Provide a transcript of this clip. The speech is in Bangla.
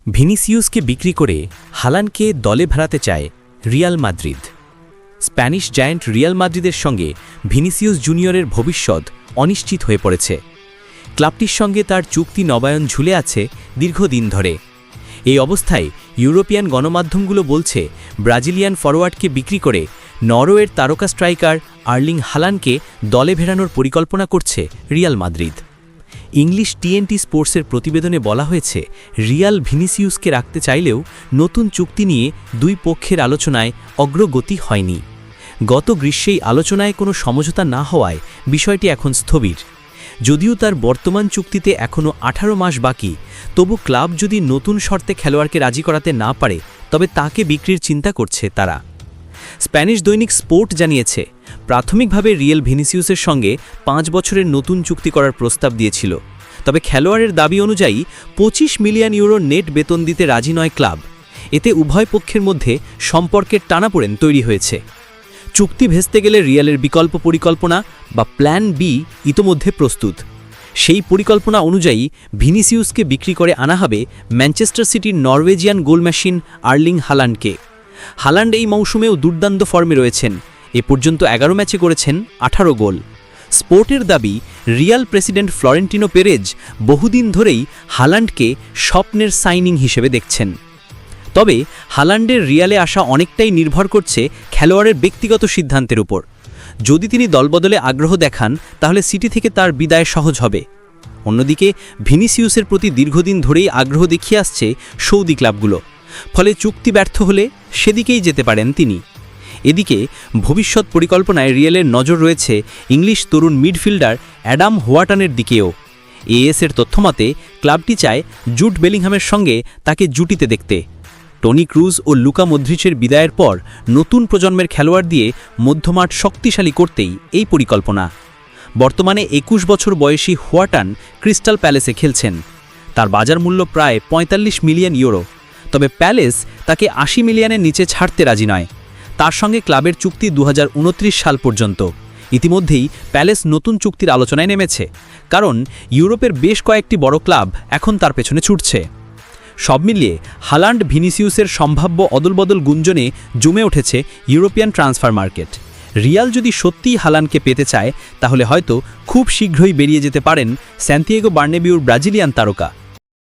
ভিনিসিয়াসকে বিক্রি করে হালান্ডকে দলে ভেড়াতে চায় Real Madrid. Spanish giant Real মাদ্রিদের সঙ্গে ভিনিসিয়াস জুনিয়রের ভবিষ্যৎ অনিশ্চিত হয়ে পড়েছে। ক্লাবটির সঙ্গে তার চুক্তি নবায়ন ঝুলে আছে দীর্ঘদিন ধরে। এই অবস্থায় ইউরোপিয়ান গণমাধ্যমগুলো বলছে ব্রাজিলিয়ান ফরোয়ার্ডকে বিক্রি করে নরওয়ের তারকা স্ট্রাইকার আর্লিং হালান্ডকে দলে ভেড়ানোর পরিকল্পনা করছে রিয়াল মাদ্রিদ। ইংলিশ টিএনটি স্পোর্টসের প্রতিবেদনে বলা হয়েছে, রিয়াল ভিনিসিয়াসকে রাখতে চাইলেও নতুন চুক্তি নিয়ে দুই পক্ষের আলোচনায় অগ্রগতি হয়নি। গত গ্রীষ্মেই আলোচনায় কোনো সমঝোতা না হওয়ায় বিষয়টি এখন স্থবির। যদিও তার বর্তমান চুক্তিতে এখনও 18 মাস বাকি, তবু ক্লাব যদি নতুন শর্তে খেলোয়াড়কে রাজি করাতে না পারে তবে তাকে বিক্রির চিন্তা করছে তারা। স্প্যানিশ দৈনিক স্পোর্ট জানিয়েছে, প্রাথমিকভাবে রিয়াল ভিনিসিয়াসের সঙ্গে 5 বছরের নতুন চুক্তি করার প্রস্তাব দিয়েছিল, তবে খেলোয়াড়ের দাবি অনুযায়ী 25 মিলিয়ন ইউরো নেট বেতন দিতে রাজি নয় ক্লাব। এতে উভয় পক্ষের মধ্যে সম্পর্কের টানাপোড়েন তৈরি হয়েছে। চুক্তি ভেস্তে গেলে রিয়ালের বিকল্প পরিকল্পনা বা প্ল্যান বি ইতোমধ্যে প্রস্তুত। সেই পরিকল্পনা অনুযায়ী ভিনিসিয়াসকে বিক্রি করে আনা হবে ম্যানচেস্টার সিটির নরওয়েজিয়ান গোল মেশিন আর্লিং হালান্ডকে। হালান্ড এই মৌসুমেও দুর্দান্ত ফর্মে রয়েছেন। এ পর্যন্ত 11 ম্যাচে করেছেন 18 গোল। স্পোর্টের দাবি, রিয়াল প্রেসিডেন্ট ফ্লোরেন্টিনো পেরেজ বহুদিন ধরেই হালান্ডকে স্বপ্নের সাইনিং হিসেবে দেখছেন। তবে হালান্ডের রিয়ালে আসা অনেকটাই নির্ভর করছে খেলোয়াড়ের ব্যক্তিগত সিদ্ধান্তের উপর। যদি তিনি দলবদলে আগ্রহ দেখান তাহলে সিটি থেকে তার বিদায় সহজ হবে। অন্যদিকে ভিনিসিয়াসের প্রতি দীর্ঘদিন ধরেই আগ্রহ দেখিয়ে আসছে সৌদি ক্লাবগুলো, ফলে চুক্তি ব্যর্থ হলে সেদিকেই যেতে পারেন তিনি। এদিকে ভবিষ্যৎ পরিকল্পনায় রিয়ালের নজর রয়েছে ইংলিশ তরুণ মিডফিল্ডার অ্যাডাম হোয়াটনের দিকেও। এএসের তথ্যমতে ক্লাবটি চায় জুড বেলিংহামের সঙ্গে তাকে জুটিতে দেখতে। টনি ক্রুজ ও লুকা মদ্রিচের বিদায়ের পর নতুন প্রজন্মের খেলোয়াড় দিয়ে মধ্যমাঠ শক্তিশালী করতেই এই পরিকল্পনা। বর্তমানে 21 বছর বয়সী হোয়াটান ক্রিস্টাল প্যালেসে খেলছেন। তার বাজার মূল্য প্রায় 45 মিলিয়ন ইউরো, তবে প্যালেস তাকে 80 মিলিয়নের নিচে ছাড়তে রাজি নয়। তার সঙ্গে ক্লাবের চুক্তি 2029 সাল পর্যন্ত। ইতিমধ্যেই প্যালেস নতুন চুক্তির আলোচনায় নেমেছে, কারণ ইউরোপের বেশ কয়েকটি বড় ক্লাব এখন তার পেছনে ছুটছে। সব মিলিয়ে হালান্ড ভিনিসিয়াসের সম্ভাব্য অদলবদল গুঞ্জনে জমে উঠেছে ইউরোপিয়ান ট্রান্সফার মার্কেট। রিয়াল যদি সত্যিই হালান্ডকে পেতে চায় তাহলে হয়তো খুব শীঘ্রই বেরিয়ে যেতে পারেন সান্তিয়াগো বার্নাবেউর ব্রাজিলিয়ান তারকা।